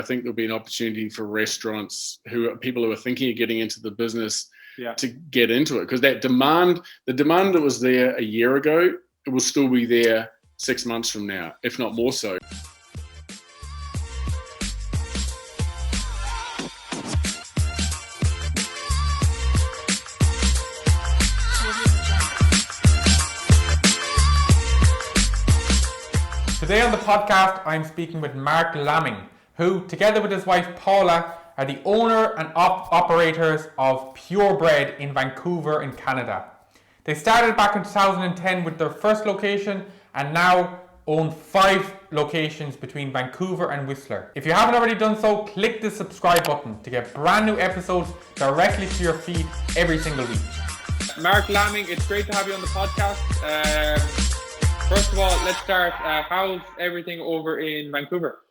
think there'll be an opportunity for restaurants people who are thinking of getting into the business to get into it, because the demand that was there a year ago, it will still be there 6 months from now, if not more so. Today on the podcast, I'm speaking with Mark Lamming, who, together with his wife Paula, are the owner and operators of Purebread in Vancouver in Canada. They started back in 2010 with their first location and now own 5 locations between Vancouver and Whistler. If you haven't already done so, click the subscribe button to get brand new episodes directly to your feed every single week. Mark Lamming, it's great to have you on the podcast. First of all, let's start. How's everything over in Vancouver?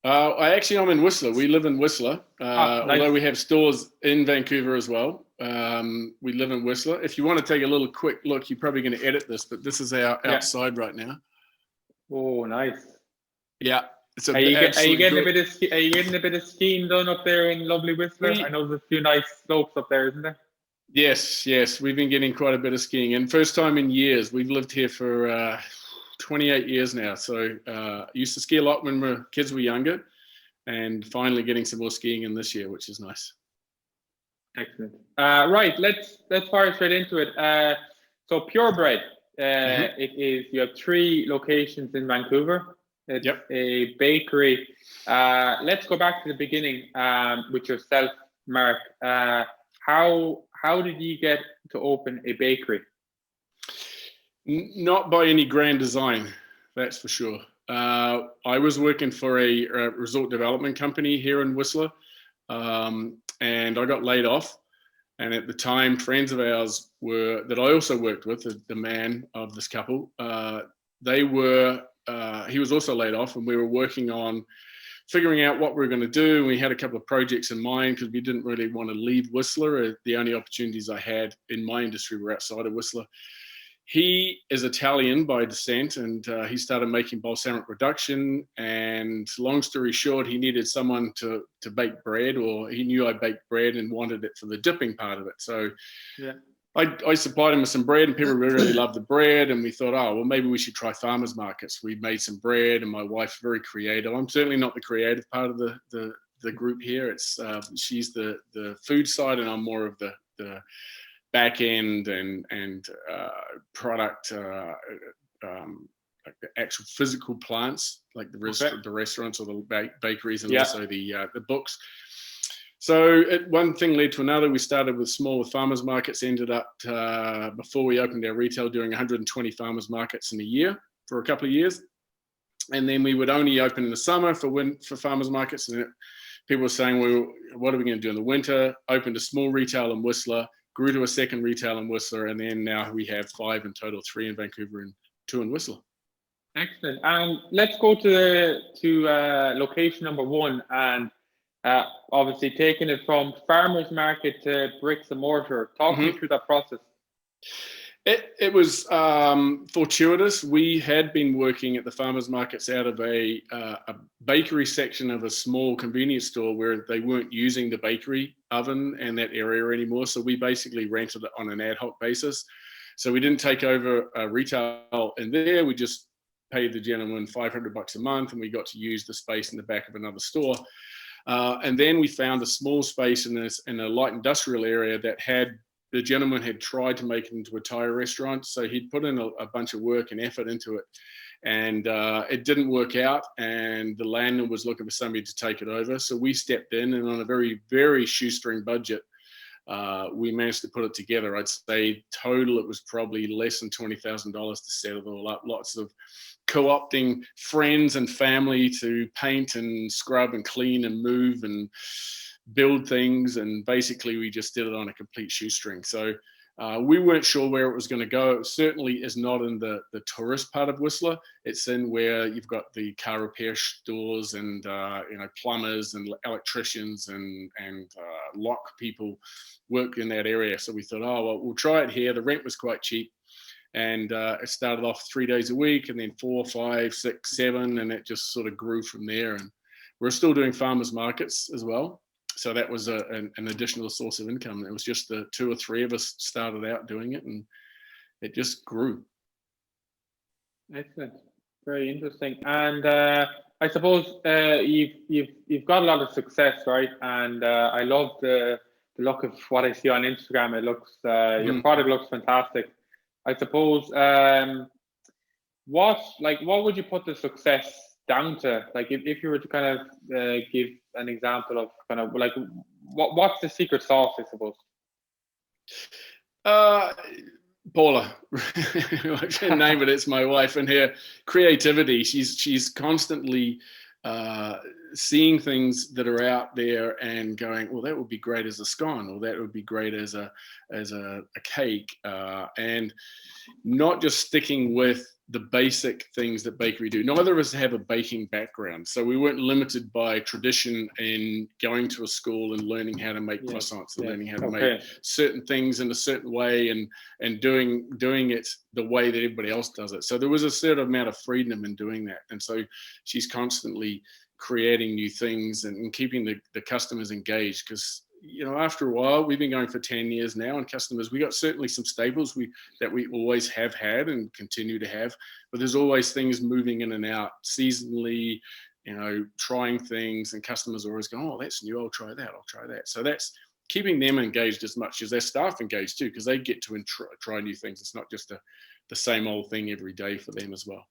I'm in Whistler. We live in Whistler, Nice. although we have stores in Vancouver as well. We live in Whistler. If you want to take a little quick look, you're probably going to edit this, but this is our outside right now. Oh, nice. Yeah. Are you getting a bit of skiing done up there in lovely Whistler? I know there's a few nice slopes up there, isn't there? Yes. We've been getting quite a bit of skiing, and first time in years. We've lived here for 28 years now. So used to ski a lot when kids were younger, and finally getting some more skiing in this year, which is nice. Excellent. Right, let's fire straight into it. So Purebread, you have 3 locations in Vancouver. It's a bakery. Let's go back to the beginning with yourself, Mark. How did you get to open a bakery? Not by any grand design, that's for sure. I was working for a resort development company here in Whistler, and I got laid off. And at the time, friends of ours that I also worked with, the man of this couple, he was also laid off, and we were working on figuring out what we were going to do. We had a couple of projects in mind because we didn't really want to leave Whistler. The only opportunities I had in my industry were outside of Whistler. He is Italian by descent, and he started making balsamic reduction. And long story short, he needed someone to bake bread, or he knew I baked bread and wanted it for the dipping part of it. So I supplied him with some bread, and people really loved the bread. And we thought, maybe we should try farmers markets. We made some bread, and my wife's very creative. I'm certainly not the creative part of the group here. It's she's the food side, and I'm more of the back end and product, like the actual physical plants, like the restaurants or the bakeries, and also the books. So one thing led to another. We started with smaller farmers markets, ended up, before we opened our retail, doing 120 farmers markets in a year for a couple of years. And then we would only open in the summer for farmers markets. And people were saying, well, what are we going to do in the winter? Opened a small retail in Whistler, grew to a second retail in Whistler, and then now we have 5 in total, 3 in Vancouver and 2 in Whistler. Excellent. Let's go to location number 1, and obviously taking it from farmers market to bricks and mortar. Talk me through that process. It was fortuitous. We had been working at the farmers markets out of a bakery section of a small convenience store where they weren't using the bakery oven and that area anymore. So we basically rented it on an ad hoc basis. So we didn't take over retail in there. We just paid the gentleman $500 a month, and we got to use the space in the back of another store. And then we found a small space in a light industrial area that the gentleman had tried to make it into a Thai restaurant. So he'd put in a bunch of work and effort into it, and it didn't work out. And the landlord was looking for somebody to take it over. So we stepped in, and on a very, very shoestring budget, we managed to put it together. I'd say total, it was probably less than $20,000 to set it all up. Lots of co-opting friends and family to paint and scrub and clean and move and build things, and basically we just did it on a complete shoestring. So we weren't sure where it was going to go. It certainly is not in the tourist part of Whistler. It's in where you've got the car repair stores and plumbers and electricians and lock people work in that area. So we thought, we'll try it here. The rent was quite cheap. And it started off 3 days a week, and then 4, 5, 6, 7, and it just sort of grew from there. And we're still doing farmers markets as well. So that was an additional source of income. It was just the 2 or 3 of us started out doing it, and it just grew. Excellent, very interesting. And I suppose you've got a lot of success, right? And I love the look of what I see on Instagram. It looks your product looks fantastic. I suppose what would you put the success down to? Like if you were to kind of give an example of kind of like what's the secret sauce, I suppose? Paula, I can't name it. It's my wife, and her creativity. She's constantly seeing things that are out there and going, well, that would be great as a scone, or that would be great as a cake, and not just sticking with the basic things that bakery do. Neither of us have a baking background, so we weren't limited by tradition in going to a school and learning how to make croissants and learning how to make certain things in a certain way and doing it the way that everybody else does it. So there was a certain amount of freedom in doing that, and so she's constantly creating new things and keeping the customers engaged, because after a while, we've been going for 10 years now, and customers, we got certainly some staples that we always have had and continue to have, but there's always things moving in and out seasonally, trying things, and customers are always going, oh, that's new, I'll try that. So that's keeping them engaged as much as their staff engaged too, because they get to try new things. It's not just the same old thing every day for them as well.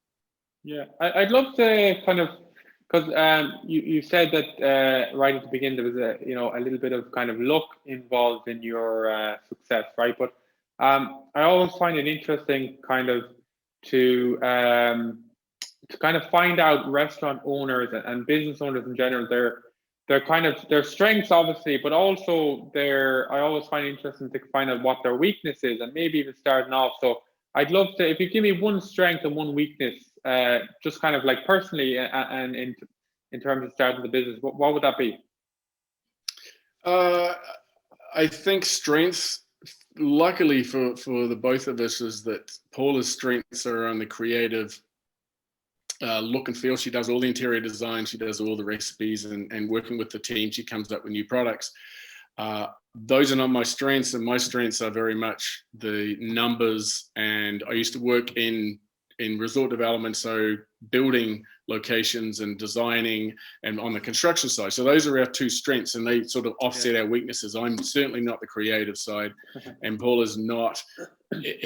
Yeah, I'd love to kind of, because you said that right at the beginning there was a little bit of kind of luck involved in your success, right? But I always find it interesting kind of to kind of find out restaurant owners and business owners in general, their strengths obviously, but also I always find it interesting to find out what their weakness is, and maybe even starting off. So I'd love to, if you give me one strength and one weakness, just kind of like personally and in terms of starting the business, what would that be? I think strengths, luckily for the both of us, is that Paula's strengths are on the creative look and feel. She does all the interior design, she does all the recipes, and working with the team, she comes up with new products. Those are not my strengths, and my strengths are very much the numbers. And I used to work in resort development, so building locations and designing, and on the construction side. So those are our 2 strengths, and they sort of offset our weaknesses. I'm certainly not the creative side, and Paula's not.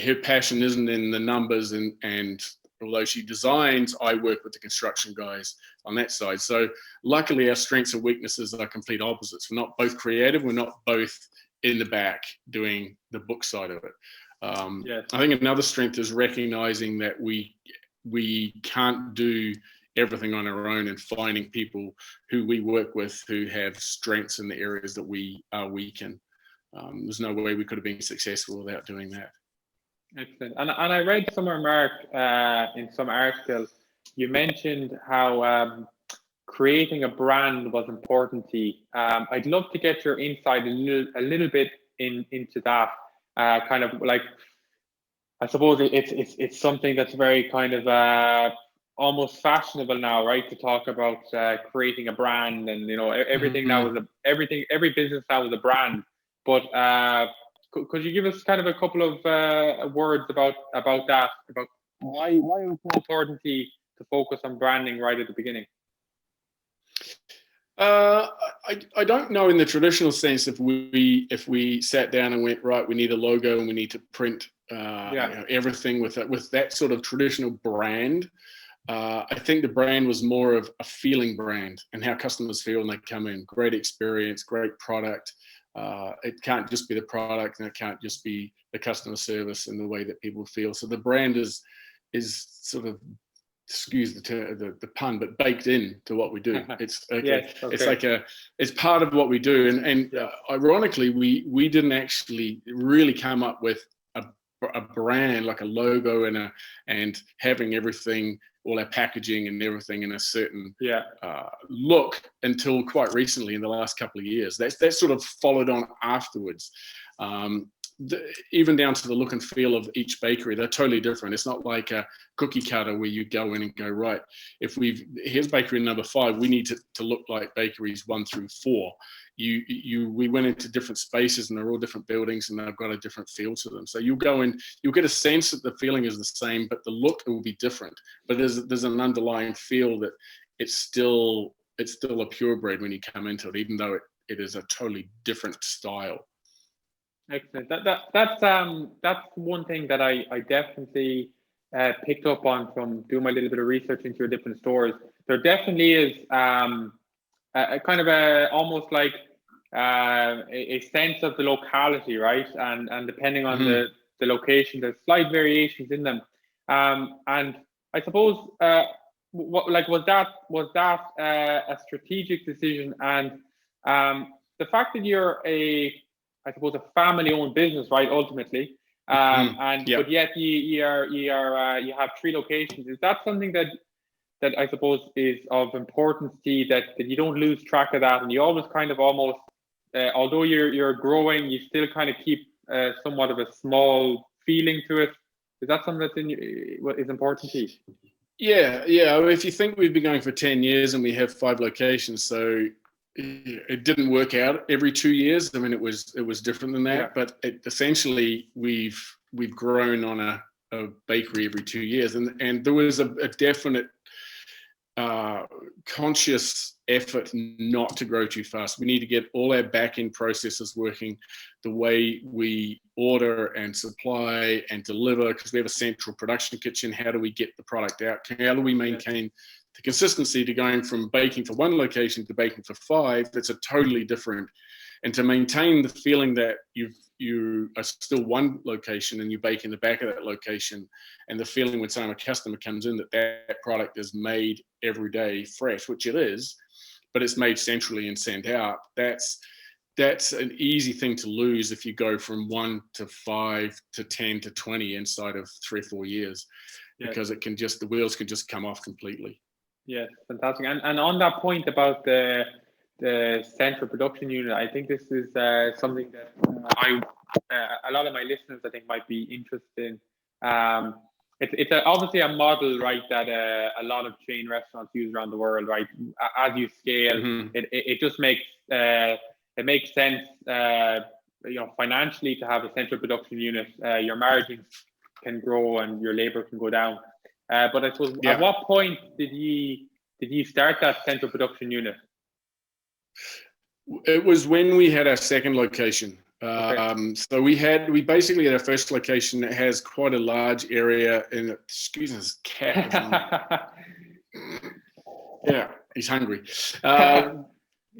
Her passion isn't in the numbers, and although she designs, I work with the construction guys on that side. So luckily our strengths and weaknesses are complete opposites. We're not both creative, we're not both in the back doing the book side of it. I think another strength is recognizing that we can't do everything on our own, and finding people who we work with who have strengths in the areas that we are weak in. There's no way we could have been successful without doing that. Excellent. And I read somewhere, Mark, in some article, you mentioned how creating a brand was important to you. I'd love to get your insight a little bit into that. Kind of like, I suppose it's something that's very kind of almost fashionable now, right? To talk about creating a brand, and everything now is every business now is a brand. But could you give us kind of a couple of words about that, about why it was so important to focus on branding right at the beginning? I don't know in the traditional sense if we sat down and went, right, we need a logo and we need to print everything with that sort of traditional brand. I think the brand was more of a feeling brand, and how customers feel when they come in. Great experience, great product. It can't just be the product, and it can't just be the customer service and the way that people feel. So the brand is sort of, excuse the pun, but baked in to what we do. It's it's part of what we do. And ironically, we didn't actually really come up with a brand, like a logo and having everything, all our packaging and everything in a certain look, until quite recently, in the last couple of years. That sort of followed on afterwards. even down to the look and feel of each bakery, they're totally different. It's not like a cookie cutter where you go in and go, right, here's bakery number 5, we need to look like bakeries 1 through 4. We went into different spaces, and they're all different buildings, and they've got a different feel to them. So you'll go in, you'll get a sense that the feeling is the same, but the look will be different. But there's an underlying feel that it's still a purebred when you come into it, even though it is a totally different style. Excellent. That's one thing that I definitely picked up on from doing my little bit of research into your different stores. There definitely is a kind of almost like a sense of the locality, right? And depending on the location, there's slight variations in them. And I suppose was that a strategic decision? And the fact that you're I suppose a family-owned business, right? Ultimately, but yet you have 3 locations. Is that something that I suppose is of importance to you, that you don't lose track of that, and you always kind of almost, although you're growing, you still kind of keep somewhat of a small feeling to it? Is that something that's what is important to you? Yeah. If you think we've been going for 10 years and we have 5 locations, so it didn't work out every 2 years. I mean, it was different than that, but essentially we've grown on a bakery every 2 years, and there was a definite conscious effort not to grow too fast. We need to get all our back-end processes working, the way we order and supply and deliver, because we have a central production kitchen. How do we get the product out? How do we maintain the consistency to going from baking for 1 location to baking for 5? That's a totally different. And to maintain the feeling that you are still 1 location and you bake in the back of that location, and the feeling when a customer comes in that product is made every day fresh, which it is, but it's made centrally and sent out. That's an easy thing to lose if you go from 1 to 5 to 10 to 20 inside of 3 or 4 years, because the wheels can just come off completely. Yes, fantastic. And on that point about the central production unit, I think this is something that a lot of my listeners, I think, might be interested in. It's obviously a model, right, that a lot of chain restaurants use around the world, right? As you scale, it just makes sense, financially, to have a central production unit. Your margins can grow and your labor can go down. But I suppose, at what point did you start that central production unit? It was when we had our 2nd location. So we basically had our first location that has quite a large area in it. Excuse me, this cat. Yeah, he's hungry.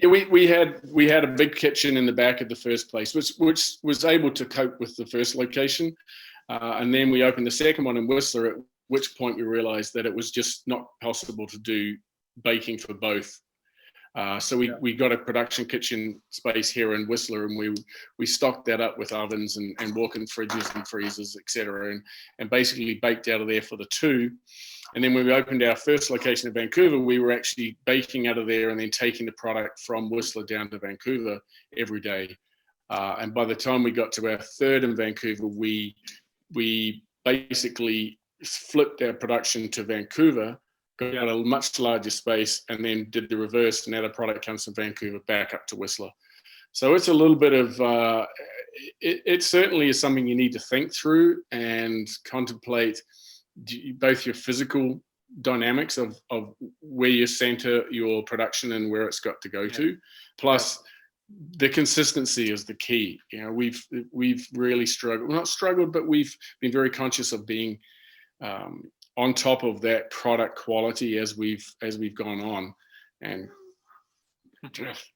We had a big kitchen in the back of the first place, which was able to cope with the first location, and then we opened the 2nd one in Whistler, at which point we realized that it was just not possible to do baking for both. So we got a production kitchen space here in Whistler, and we stocked that up with ovens and walk-in fridges and freezers, etc., and basically baked out of there for the 2. And then when we opened our first location in Vancouver, we were actually baking out of there and then taking the product from Whistler down to Vancouver every day. And by the time we got to our 3rd in Vancouver, we basically flipped our production to Vancouver, got a much larger space, and then did the reverse, and now the product comes from Vancouver back up to Whistler. So it's a little bit of, it certainly is something you need to think through and contemplate both your physical dynamics of where you center your production and where it's got to go to, plus the consistency is the key. We've really struggled, but we've been very conscious of being on top of that product quality as we've gone on. And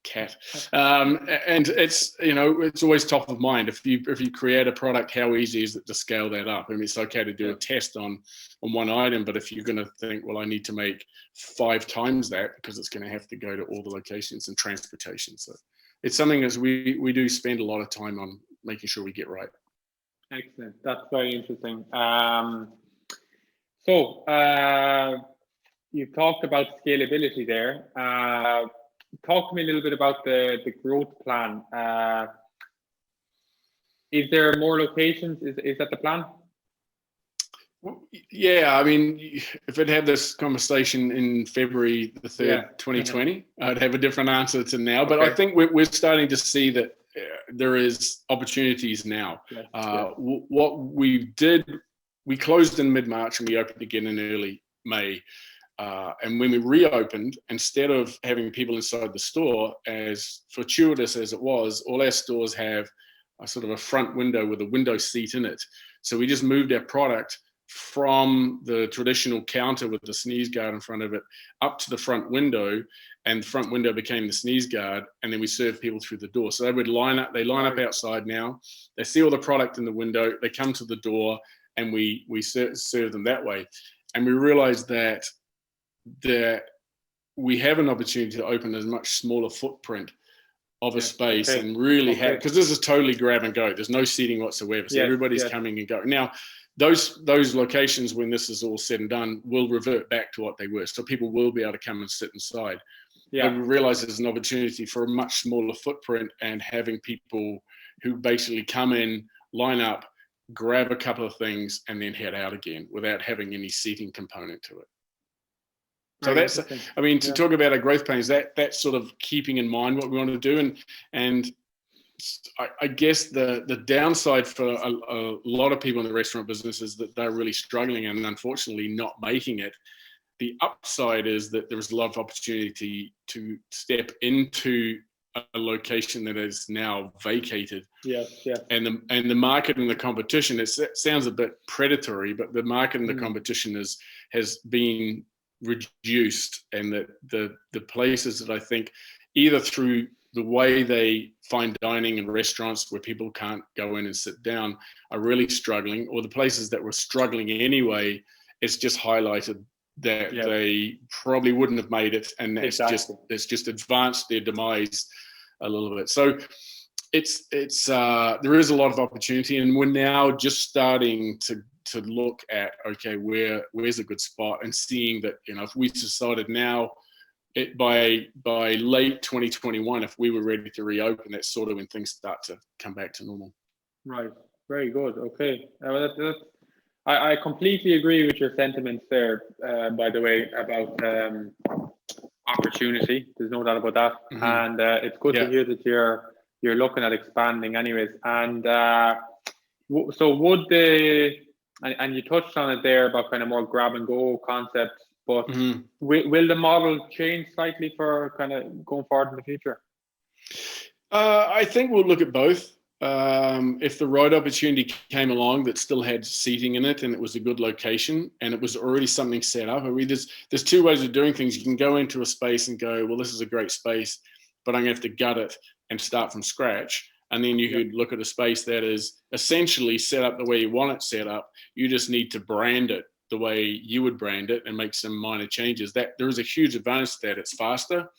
cat, and it's always top of mind. If you create a product, how easy is it to scale that up? I mean, it's okay to do a test on 1 item, but if you're going to think, well, I need to make 5 times that, because it's going to have to go to all the locations and transportation. So it's something that we do spend a lot of time on making sure we get right. Excellent. That's very interesting. You've talked about scalability there. Talk to me a little bit about the growth plan. Is there more locations? Is that the plan? Yeah, I mean, if I'd had this conversation in February the 3rd, 2020, I'd have a different answer to now. But I think we're starting to see that there is opportunities now. What we did, we closed in mid-March and we opened again in early May. And when we reopened, instead of having people inside the store, as fortuitous as it was, all our stores have a sort of a front window with a window seat in it. So we just moved our product from the traditional counter with the sneeze guard in front of it up to the front window, and the front window became the sneeze guard, and then we serve people through the door. So they would line up outside now, they see all the product in the window, they come to the door, and we serve them that way. And we realized that we have an opportunity to open a much smaller footprint of a space and really have, because this is totally grab and go. There's no seating whatsoever. So everybody's coming and going. Now, those locations, when this is all said and done, will revert back to what they were. So people will be able to come and sit inside. But we realize there's an opportunity for a much smaller footprint and having people who basically come in, line up, grab a couple of things, and then head out again without having any seating component to it. So that's, I mean, to talk about our growth plans, that's sort of keeping in mind what we want to do. And I guess the downside for a lot of people in the restaurant business is that they're really struggling and unfortunately not making it. The upside is that there is a lot of opportunity to step into a location that is now vacated. And the market and the competition, it sounds a bit predatory, but the market and the competition has been reduced, and that the places that I think either through the way they find dining in restaurants where people can't go in and sit down are really struggling, or the places that were struggling anyway, it's just highlighted that they probably wouldn't have made it, and it's just advanced their demise a little bit. So it's there is a lot of opportunity, and we're now just starting to look at, okay, where's a good spot, and seeing that, you know, if we decided now, by late 2021, if we were ready to reopen, that's sort of when things start to come back to normal. Right. Very good. Okay. I completely agree with your sentiments there, by the way, about opportunity. There's no doubt about that. And it's good to hear that you're looking at expanding anyways. And so would and you touched on it there about kind of more grab and go concepts, but will the model change slightly for kind of going forward in the future? I think we'll look at both. If the right opportunity came along that still had seating in it and it was a good location and it was already something set up, I mean, there's two ways of doing things. You can go into a space and go, well, this is a great space, but I'm going to have to gut it and start from scratch. And then you could look at a space that is essentially set up the way you want it set up. You just need to brand it the way you would brand it and make some minor changes. That there is a huge advantage to that. It's faster.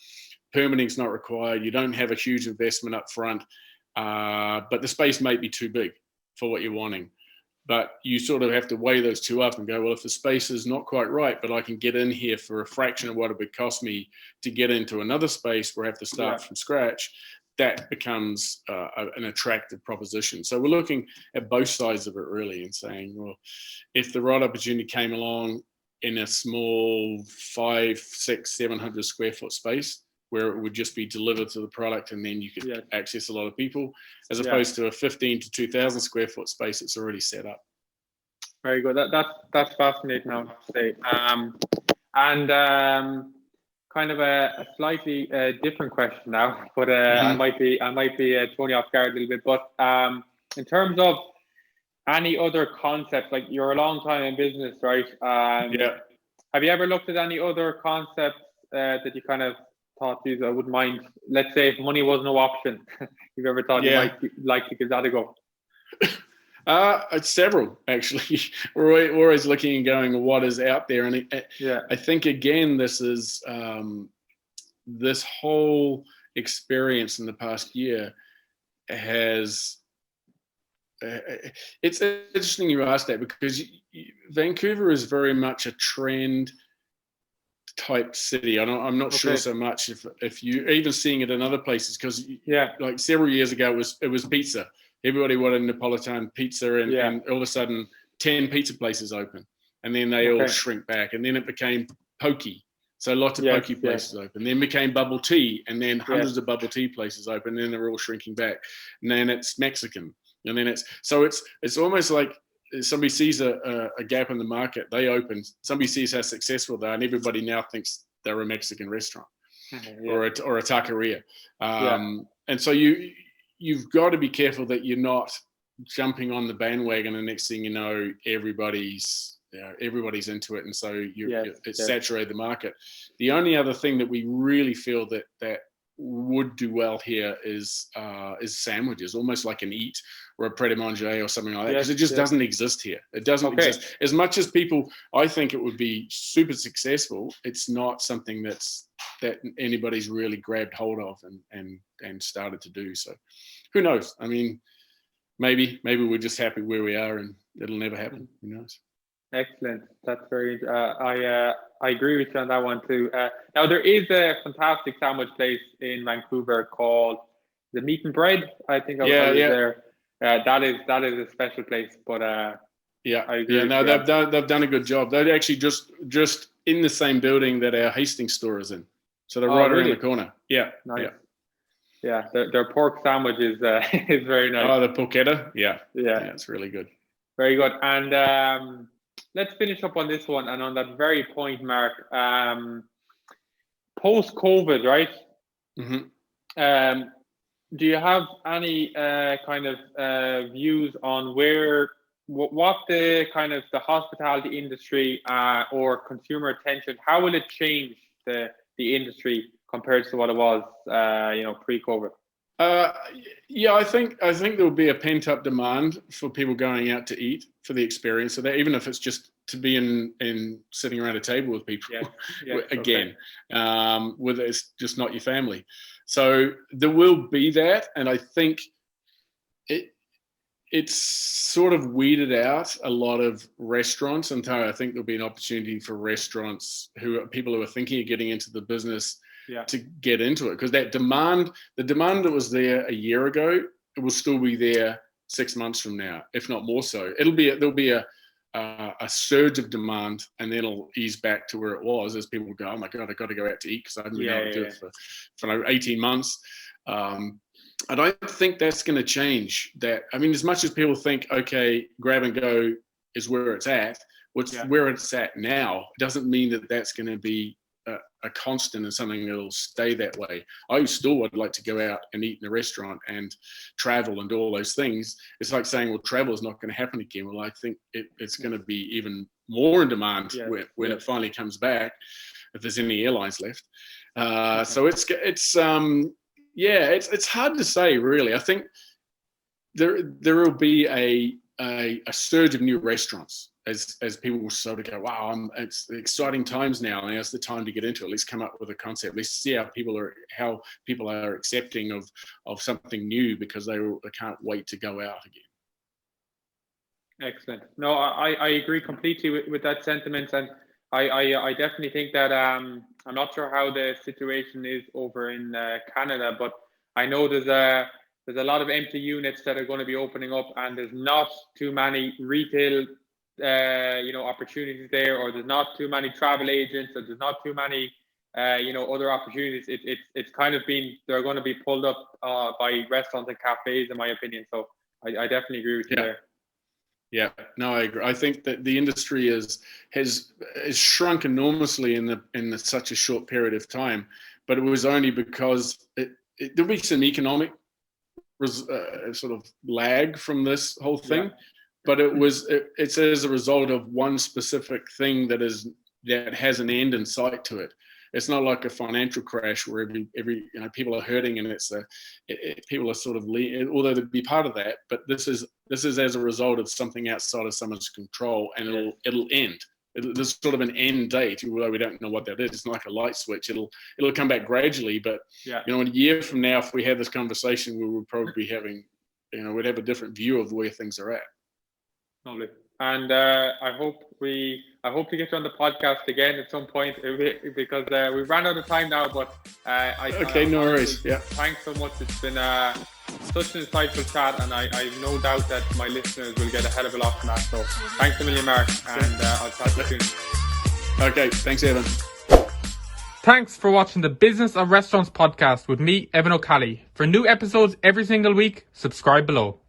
Permitting's not required. You don't have a huge investment up front, but the space might be too big for what you're wanting. But you sort of have to weigh those two up and go, well, if the space is not quite right, but I can get in here for a fraction of what it would cost me to get into another space where I have to start from scratch, that becomes an attractive proposition. So we're looking at both sides of it really and saying, well, if the right opportunity came along in a small 500, 600, 700 square foot space where it would just be delivered to the product and then you could access a lot of people, as opposed to a 15 to 2,000 square foot space that's already set up. Very good. That's fascinating, I have to say. Kind of a slightly different question now, but I might be throwing you off guard a little bit. But in terms of any other concepts, like you're a long time in business, right? Have you ever looked at any other concepts that you kind of thought, these I wouldn't mind? Let's say if money was no option, you've ever thought you might like to give that a go? It's several, actually. We're always looking and going, what is out there? And I think, again, this is this whole experience in the past year has, it's interesting you asked that, because Vancouver is very much a trend type city. I'm not sure so much if you even seeing it in other places, because like several years ago it was pizza. Everybody wanted Napolitan pizza, and all of a sudden 10 pizza places open, and then they all shrink back, and then it became pokey. So lots of pokey places open. Then became bubble tea, and then hundreds of bubble tea places open, and then they're all shrinking back. And then it's Mexican, and then it's almost like somebody sees a gap in the market, they open. Somebody sees how successful they are, and everybody now thinks they're a Mexican restaurant or a taqueria. And so you've got to be careful that you're not jumping on the bandwagon, and next thing you know, everybody's into it, and so it's saturated the market. The only other thing that we really feel that would do well here is sandwiches, almost like an Eat or a Pret-a-Manger or something like that, because it just doesn't exist here. It doesn't exist. As much as people, I think it would be super successful, it's not something that anybody's really grabbed hold of and started to do. So who knows? I mean, maybe we're just happy where we are and it'll never happen. Who knows? Excellent. That's very. I agree with you on that one too. Now there is a fantastic sandwich place in Vancouver called the Meat and Bread. I think I was there. That is a special place. But I agree. No, they've done a good job. They're actually just in the same building that our Hastings store is in. So they're right around the corner. Yeah. Nice. Yeah. Their pork sandwich is very nice. Oh, the porchetta. Yeah. It's really good. Very good. And let's finish up on this one, and on that very point, Mark. Post-COVID, right? Mm-hmm. Do you have any kind of views on what the kind of the hospitality industry or consumer attention? How will it change the industry compared to what it was, pre-COVID? I think there will be a pent-up demand for people going out to eat, for the experience of that, even if it's just to be in sitting around a table with people again, with it's just not your family. So there will be that, and I think it's sort of weeded out a lot of restaurants, and I think there'll be an opportunity for restaurants people who are thinking of getting into the business to get into it, because the demand that was there a year ago, it will still be there 6 months from now, if not more so. There'll be a surge of demand, and then it'll ease back to where it was as people go, oh my God, I've got to go out to eat because I haven't been able to do it for 18 months. I don't think that's going to change that. I mean, as much as people think, okay, grab and go is where it's at, where it's at now, doesn't mean that that's going to be a constant and something that'll stay that way. I still would like to go out and eat in a restaurant and travel and do all those things. It's like saying, well, travel is not going to happen again. Well, I think it's going to be even more in demand when it finally comes back, if there's any airlines left. So it's hard to say, really. I think there will be a surge of new restaurants as people sort of go, wow, it's exciting times now, and now's the time to get into it. Let's come up with a concept. Let's see how people are accepting of something new, because they can't wait to go out again. Excellent. No, I agree completely with that sentiment, and I definitely think that I'm not sure how the situation is over in Canada, but I know there's a lot of empty units that are going to be opening up, and there's not too many retail opportunities there, or there's not too many travel agents, or there's not too many other opportunities. It's kind of they're going to be pulled up by restaurants and cafes, in my opinion. So I definitely agree with you there. Yeah, no, I agree. I think that the industry has shrunk enormously in such a short period of time, but it was only because there'll be some economic sort of lag from this whole thing. But it's as a result of one specific thing that has an end in sight to it. It's not like a financial crash where every people are hurting, and people are sort of although they'd be part of that. But this is as a result of something outside of someone's control, and it'll end. There's sort of an end date, although we don't know what that is. It's not like a light switch. It'll come back gradually. But in a year from now, if we have this conversation, we will probably be having, we'd have a different view of where things are at. Lovely. And I hope to get you on the podcast again at some point, because we've run out of time now. But no worries. Yeah. Thanks so much. It's been such an insightful chat, and I have no doubt that my listeners will get a hell of a lot from that. So thanks a million, Mark, and I'll chat to you soon. Okay, thanks, Evan. Thanks for watching the Business of Restaurants podcast with me, Evan O'Cally. For new episodes every single week, subscribe below.